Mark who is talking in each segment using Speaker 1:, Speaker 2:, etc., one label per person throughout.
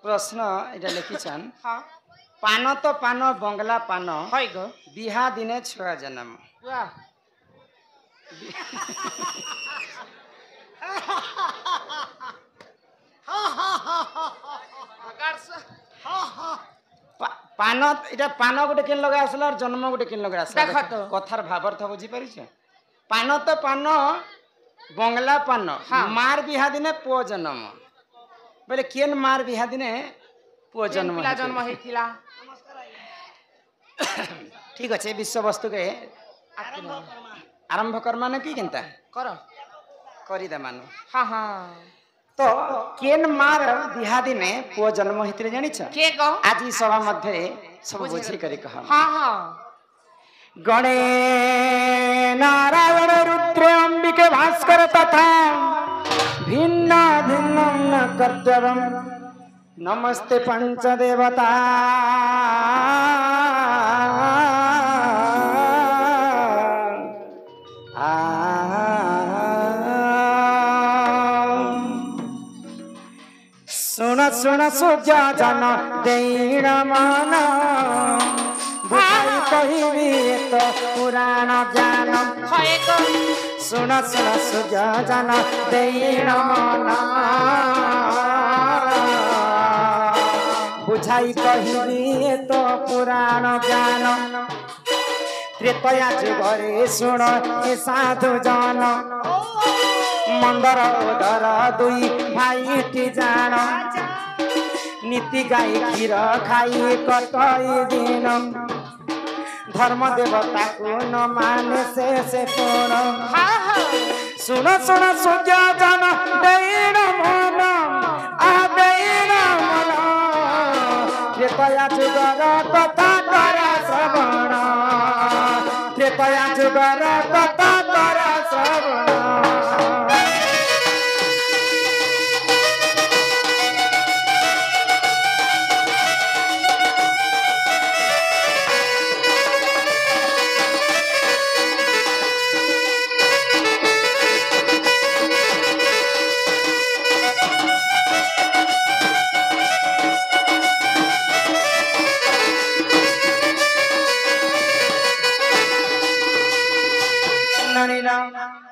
Speaker 1: प्रश्न এটা লিখিছান पान तो पान बंगला पान
Speaker 2: হয় গো
Speaker 1: बिहा दिने छुआ जन्म
Speaker 2: वाह
Speaker 1: पान এটা पान गोटे किन लगा आसला और जन्म गोटे किन लगा आसला
Speaker 2: देखो तो
Speaker 1: कथार भावार्थ बुझी परिछ पान तो पान बंगला पान मार बिहा दिने पुओ जन्म बोले केन मार बिहा दिने पुओ जन्म
Speaker 2: पिला जन्म हेतिला
Speaker 1: ठीक अच्छे विश्व वस्तु के आरंभ कर माने की किंता
Speaker 2: कर
Speaker 1: करी दे मानो
Speaker 2: हां हां
Speaker 1: तो केन मार बिहा दिने पुओ जन्म हेतिले जानि छ
Speaker 2: के गो
Speaker 1: आज ई सभा मध्ये सब बुझी करी कह
Speaker 2: हां हां
Speaker 1: गणे नारायण रुद्र अंबिके भास्कर तथा भिन्न भिन्न कर्तव्यम नमस्ते पंच देवता सुन सुन सूर्य जन देण मन भाई कहिबी तो पुराण ज्ञान
Speaker 2: হয় গো
Speaker 1: सुन सुन सूर्य जन देण मन बुझाई कहिबी तो पुराण ज्ञान त्रेतया जुगरे सुन ए साधु जन मंदर उदर दुई भाई टी जान नीति गाई क्षीर खाई कटई दिन धर्म देवता को न माने से कोण सुन सुन सूर्य जन देण मन आ देण मन त्रेतया जुगर कथा कर श्रवण त्रेतया जुगर कथा कर श्रवण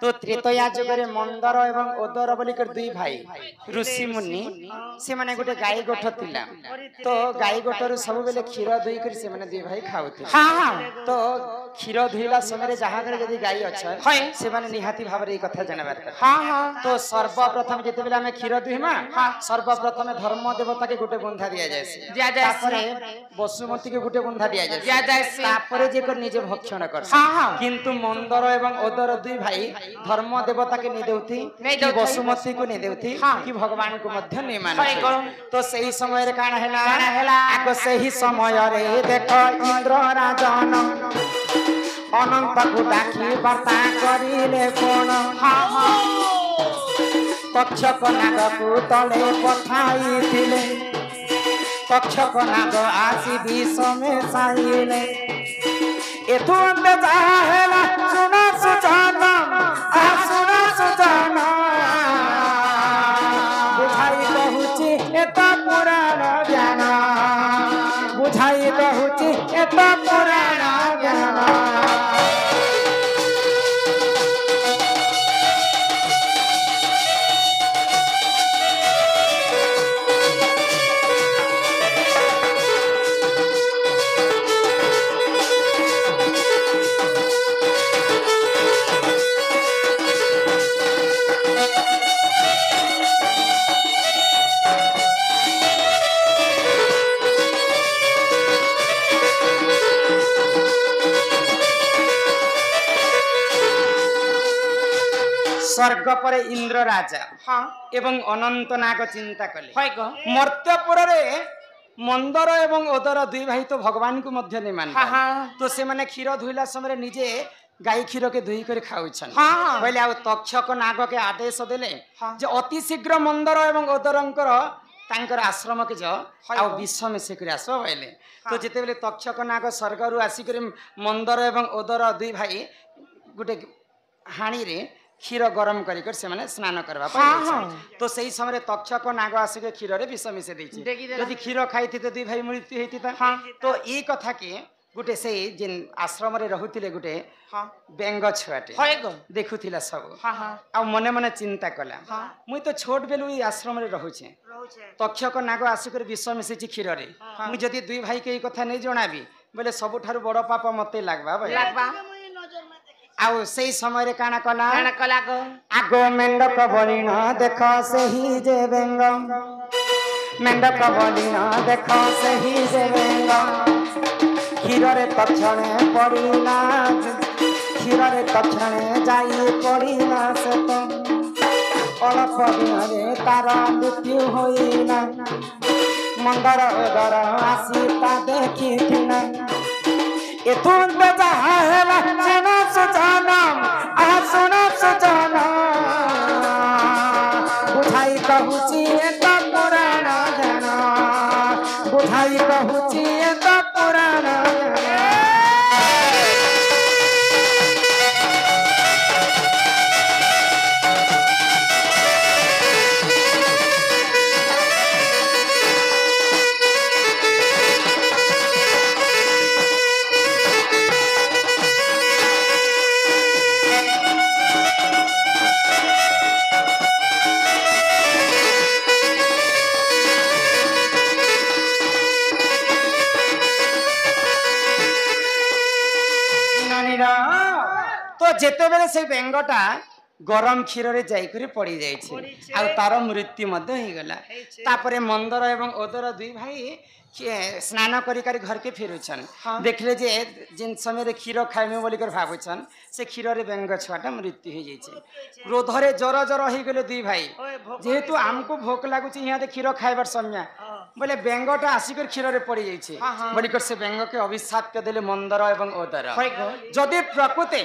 Speaker 1: तो त्रेतया जुगरे मंदर एवं ओदर बोलिकर दुई भाई ऋषि मुनि से माने गोटे गाई गोठ थिला तो गाई गोठर सब बेले क्षीर दुई कर से माने दुई भाई खाउथे
Speaker 2: हां हां
Speaker 1: तो क्षीर धुइला समय जहाँ घर यदि गाई अच्छा से माने निहाती भाव रे कथा जानबार
Speaker 2: हां हां
Speaker 1: तो सर्वप्रथम जेते बेले हमें क्षीर दुहिमा सर्वप्रथम धर्म देवता के गोटे बंधा दिया जाय तापरे वसुमती के गोटे बंधा दिया जाय तापरे जे कर निजे भक्षण कर
Speaker 2: हां हां
Speaker 1: किंतु मंदर एवं ओदर दुई भाई धर्म देवता के नहीं देउथी कि वसुमती को नहीं देउथी कि भगवान को मध्य नहीं मानथी तो सही समय रे काना हैला आको सही समय रे देखो इंद्र राजन अनंत को डाकी वार्ता करिले कोन तक्षक नाग को तले पठाई थिले तक्षक नाग आसी विष में साइले एथु अंत जाहेला सुना सुजाना आ सुना सुजाना बुझाई कहूची एता पुराण ज्ञान बुझाई कहूची एता पुराण ज्ञान स्वर्ग पर इंद्र राजा हाँ एवं अनंत नाग चिंता कले मर्त्यपुर रे मंदर एवं ओदर दुई भाई तो भगवान को मध्य नहीं मान तो से माने क्षीर धुइला समय निजे गाई क्षीर के धुई कर खाउछन पहले आ तक्षक नाग के आदेश देले जे अति शीघ्र मंदर एवं ओदरंकर तांकर आश्रम के जो आ विश्व में से कर आसो पहले तो जेते बेले तक्षक नाग स्वर्ग रु आसी कर मंदर एवं ओदर दुई भाई गुटे हाणी रे क्षीर गरम कर स्नान करवा तो सही समय तक्षक नाग आसिक क्षीर रे विष मिसे यदि क्षीर खाई दुई भाई मृत्यु होता तो ये कथा के गोटे से जिन आश्रम रे रहुतिले गोटे बेंग छुआटे देखुथिला सब आ मने मने चिंता कला मुई तो छोट बेलु ई आश्रम रे रहूछे तक्षक नाग आसिक विष मिसे क्षीर रे मुई जदी दुई भाई के कथा नहीं जणाबी बोले सबुठारु बड़ पाप मते लागबा आउ सही समय रे काना कला आगो मेंढक बलिन देख सही जे बेंग मेंढक बलिन देख सही जे बेंग क्षीर रे तक्षणे पड़िला क्षीर रे तक्षणे जाई पड़िला से तो अल्प दिन रे तार मृत्यु होइला मंदर उदर आसी ता देखिथिला एथुन बेजा हेला सुना सुजानम आ सुना सुजानम बुझाई कहूची एता पुराण जाना बुझाई कहूची एता पुराण तो जेते बेले से बेंगटा गरम क्षीर रे जाई पड़ी जाइछे आ तार मृत्यु मध्य हो गला तापरे मंदर एवं ओदर दुई भाई स्नान करी घर के फेरुछन देखले जे जिन समय रे क्षीर खाइमे बोली कर भाबुछन से क्षीर रे बेंग छुआटा मृत्यु हो जाइछे क्रोध रे जर जर हो गेले दुई भाई जेहेतु हमको भोक लागुची यहाँ क्षीर खाइबार समय बोले बेंगटा आसिकर क्षीर रे पड़ी जाइछे बोली कर से बेंग के अभिशाप के देले मंदर एवं ओदर जदि प्रकृति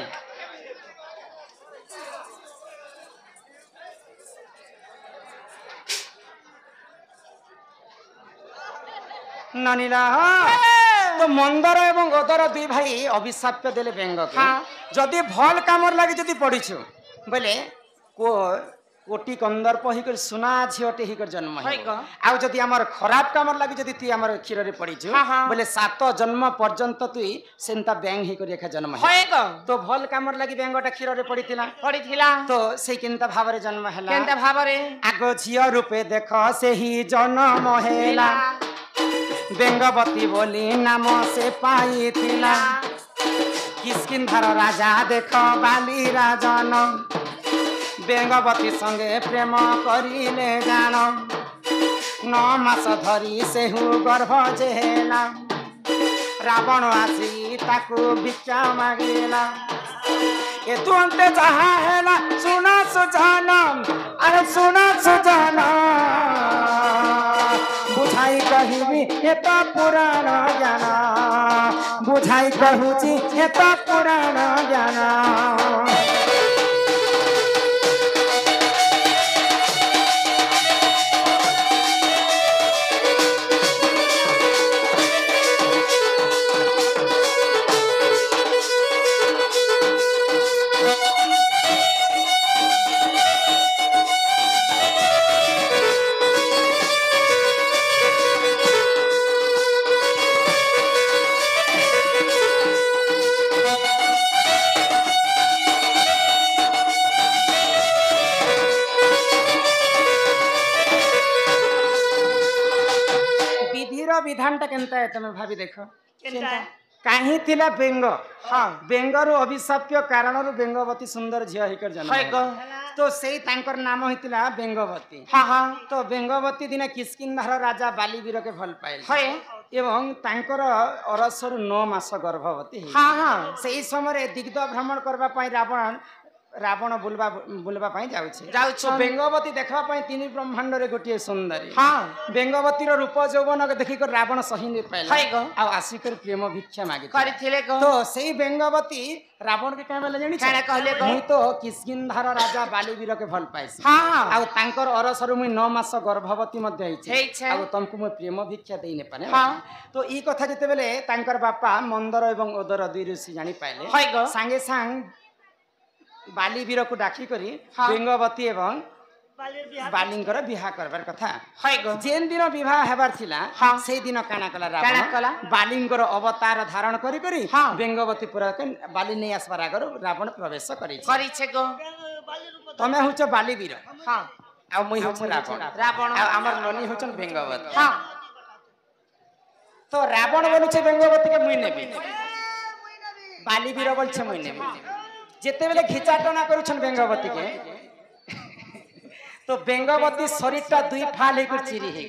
Speaker 1: नानीला तो मंदर एवं ओदर दुई भाई अभिशाप देले बेंग के जदि भल कामर लगे जदि पड़ीछु बोले कोटी कंदर्प हिकर सुना झीटे हिकर जन्म आउ जदि आमर खराब कामर लगे जदि तु आमर क्षीर रे पड़ीछु बोले 7 जन्म पर्यंत तुई सेंता बेंग हिकर एका जन्म तो भल कामर लगे बेंगटा क्षीर रे पड़ीथिला तो से केनता भावरे जन्म हैला केनता भावरे आगो झियो रूपे देख सेही जन्म हैला बेंगवती बोली नाम से पाई थिला किस्किंधार राजा देख बाली राजन बेंगवती संगे प्रेम करिले जान 9 मास धरी सेहु गर्भ जेला रावण आसी ताकू भिक्षा मागिला एतु अंते जहा हैला सुना सुजानम अरे सुना सुजानम बुझाई कहिबी एता पुराण ज्ञान बुझाई कहूची एता पुराण ज्ञान विधान टा केनता है तमे भाभी देखो काहे थिला बेंग बेंगर अभिशाप्य कारण बेंगवती सुंदर झिया हिकर जन्म तो सेई तांकर नाम हितिला बेंगवती तो बेंगवती दिने किस्किंधार राजा बालीवीर के भल पाइल एवं तांकर अरसर 9 मास गर्भवती सेई समय दिग्ध भ्रमण करबा पई रावण बुलवा जाऊँ बेंगवती देखा तीन ब्रह्मांड रे गोटे सुंदरी बेंगवती रूप यौवन देखिक रावण सही नहीं पाइल आसिक प्रेम भिक्षा मांगे तो सही बेंगवती रावण के क्या बोले जानी कहले मुई तो किस्किंधार राजा बालीवीर के भल पाइसी तांकर अरसर मुई 9 मास गर्भवती तुमको मुई प्रेम भिक्षा दे ने पारे तो ई कथा जते बेले तांकर बापा मंदर एवं ओदर दुई ऋषि जानी पाइले सांगे सांग बालीवीर को डाकी करी बेंगवती एवं बालींकर विवाह करबार कथा जेन दिन विवाह हेबार थिला से दिन काना कला रावण बालींकर अवतार धारण करी करी बेंगवती पुरा बाली नै आसबार आगर रावण प्रवेश करी
Speaker 2: छे गो
Speaker 1: तमे हुच बालीवीर हां आ मुई हुच रावण आ हमर ननी हुचन बेंगवती
Speaker 2: हां
Speaker 1: तो रावण बोलु छे बेंगवती के मुई नेबी बालीवीर बोल छे मुई नेबी जेते बेले घिचाटना करू छन बेंगवती के तो बेंगवती शरीरटा दुई फाल हेकर चिरी हे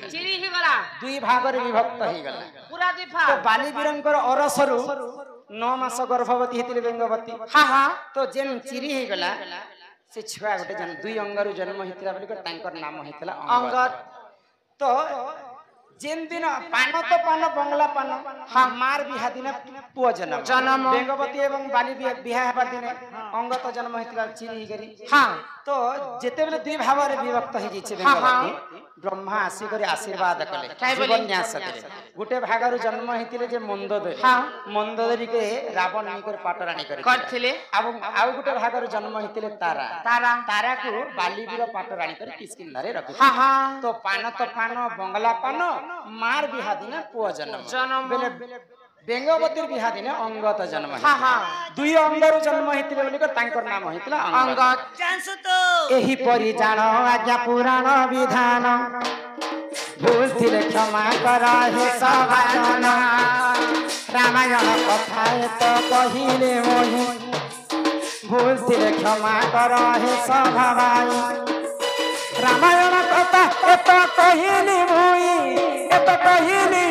Speaker 1: गला दुई भाग रे विभक्त हे गला
Speaker 2: पूरा दुई फाल
Speaker 1: तो बालीवीरंकर अरसरु 9 मास गर्भवती हेतिले बेंगवती हां हां तो जेन चिरी हे गला से छुआ गोटे जन दुई अंगरु जन्म हेतिला बोली कर तांकर नाम हेतिला अंगद तो जेन दिन पान तो पान बंगला पान हां मार बिहा दिन पुओ जन्म बेंगवती एवं बाली बिहा हेबार दिन अंगत जन्म हेतिला चिरी गरी हां तो जेते बेले दुई भाव रे विभक्त हे जिछे बेंगवती ब्रह्मा आसी करी आशीर्वाद कले जीवन न्यास करे गुटे भागरु जन्म हेतिले जे मंदोदरी हां मंदोदरी के रावण निकर पाटराणी करथिले आउ गुटे भागरु जन्म हेतिले तारा तारा को बालीवीर पाटराणी कर किसकिंदारे रखि हां हां तो पान बंगला पान मार बिहा दिन पुओ जन्म बेले बेंगवतीर बिहा दिन अंगत जन्म हां हां दुई अंगरु जन्म हेतिले बोली कर तांकर नाम हेतिला अंगत
Speaker 2: जानसु तो
Speaker 1: एही परि जान आज्ञा पुराण विधान भूल थिले क्षमा करा हे सभाजन रामायण कथा तो कहिले मोहि भूल थिले क्षमा करा हे सभा भाई रामायण कथा तो कहिले मोहि तो कहिले